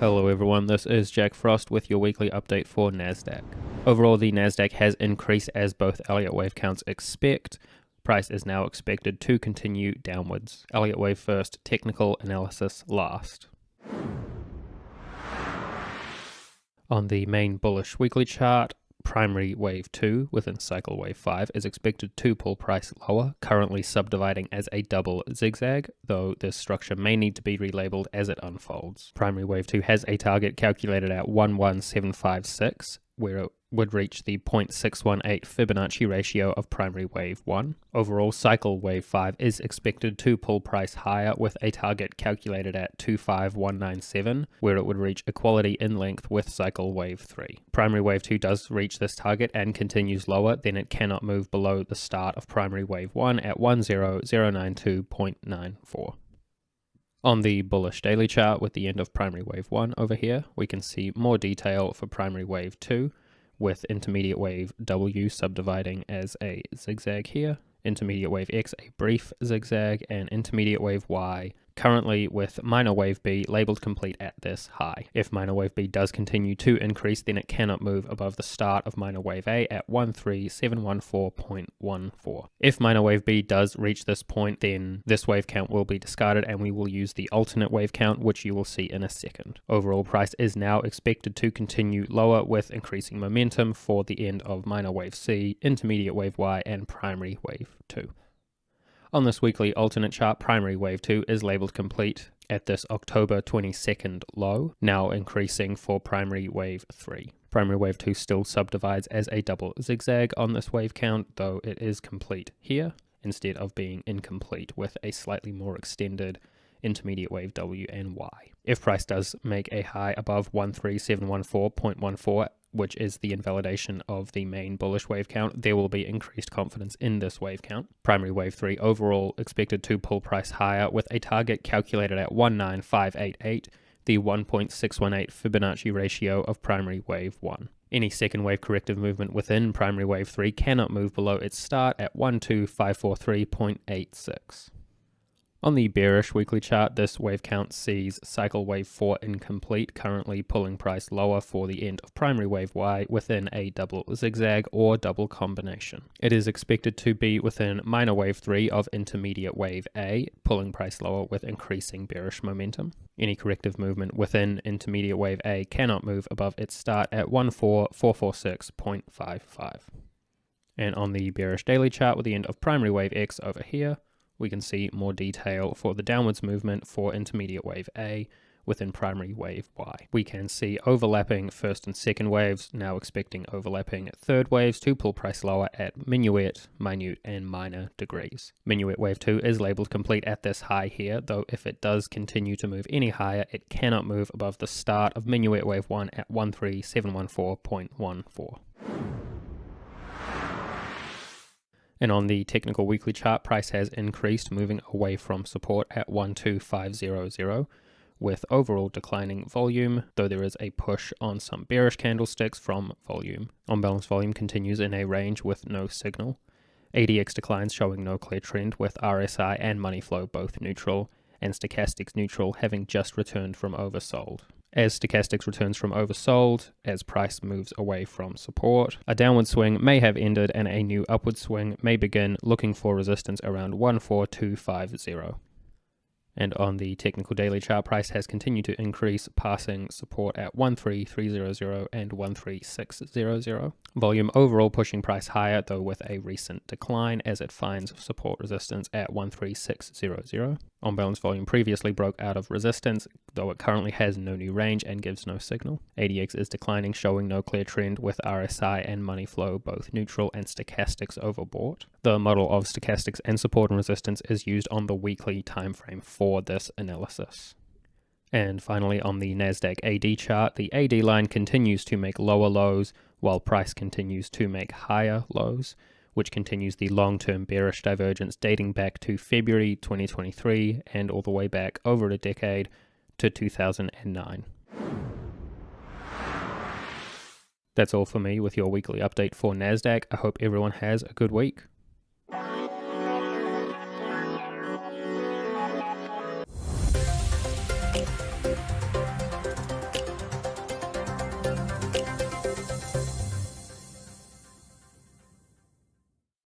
Hello everyone, this is Jack Frost with your weekly update for Nasdaq. Overall, the Nasdaq has increased as both Elliott Wave counts expect. Price is now expected to continue downwards. Elliott Wave first, technical analysis last. On the main bullish weekly chart, primary wave 2 within cycle wave 5 is expected to pull price lower, currently subdividing as a double zigzag, though this structure may need to be relabeled as it unfolds. Primary wave 2 has a target calculated at 11756, where it would reach the 0.618 Fibonacci ratio of primary wave 1. Overall, cycle wave 5 is expected to pull price higher with a target calculated at 25197, where it would reach equality in length with cycle wave 3. Primary wave 2 does reach this target and continues lower, then it cannot move below the start of primary wave 1 at 10092.94. On the bullish daily chart with the end of primary wave 1 over here, we can see more detail for primary wave 2, with intermediate wave W subdividing as a zigzag here, intermediate wave X a brief zigzag, and intermediate wave Y currently with minor wave B labeled complete at this high. If minor wave B does continue to increase, then it cannot move above the start of minor wave A at 13714.14. If minor wave B does reach this point, then this wave count will be discarded and we will use the alternate wave count, which you will see in a second. Overall, price is now expected to continue lower with increasing momentum for the end of minor wave C, intermediate wave Y, and primary wave 2. On this weekly alternate chart, primary wave 2 is labeled complete at this October 22nd low, now increasing for primary wave 3. Primary wave 2 still subdivides as a double zigzag on this wave count, though it is complete here instead of being incomplete with a slightly more extended intermediate wave W and Y. If price does make a high above 13714.14, which is the invalidation of the main bullish wave count, there will be increased confidence in this wave count. Primary wave 3 overall expected to pull price higher with a target calculated at 19588, the 1.618 Fibonacci ratio of primary wave 1. Any second wave corrective movement within primary wave 3 cannot move below its start at 12543.86. On the bearish weekly chart, this wave count sees cycle wave 4 incomplete, currently pulling price lower for the end of primary wave Y within a double zigzag or double combination. It is expected to be within minor wave 3 of intermediate wave A, pulling price lower with increasing bearish momentum. Any corrective movement within intermediate wave A cannot move above its start at 14446.55. And on the bearish daily chart with the end of primary wave X over here, we can see more detail for the downwards movement for intermediate wave A within primary wave Y. We can see overlapping first and second waves, now expecting overlapping third waves to pull price lower at minuet, minute, and minor degrees. Minuet wave 2 is labeled complete at this high here, though if it does continue to move any higher, it cannot move above the start of minuet wave 1 at 13714.14. And on the technical weekly chart, price has increased, moving away from support at 12500, with overall declining volume, though there is a push on some bearish candlesticks from volume. On balance, volume continues in a range with no signal. ADX declines showing no clear trend, with RSI and money flow both neutral, and stochastics neutral, having just returned from oversold. As stochastics returns from oversold, as price moves away from support, a downward swing may have ended and a new upward swing may begin, looking for resistance around 14250. And on the technical daily chart, price has continued to increase, passing support at 13300 and 13600. Volume overall pushing price higher, though with a recent decline as it finds support resistance at 13600. On balance, volume previously broke out of resistance, though it currently has no new range and gives no signal. ADX is declining, showing no clear trend, with RSI and money flow both neutral and stochastics overbought. The model of stochastics and support and resistance is used on the weekly time frame for this analysis. And finally, on the Nasdaq AD chart, the AD line continues to make lower lows while price continues to make higher lows, which continues the long-term bearish divergence dating back to February 2023 and all the way back over a decade to 2009. That's all for me with your weekly update for Nasdaq. I hope everyone has a good week.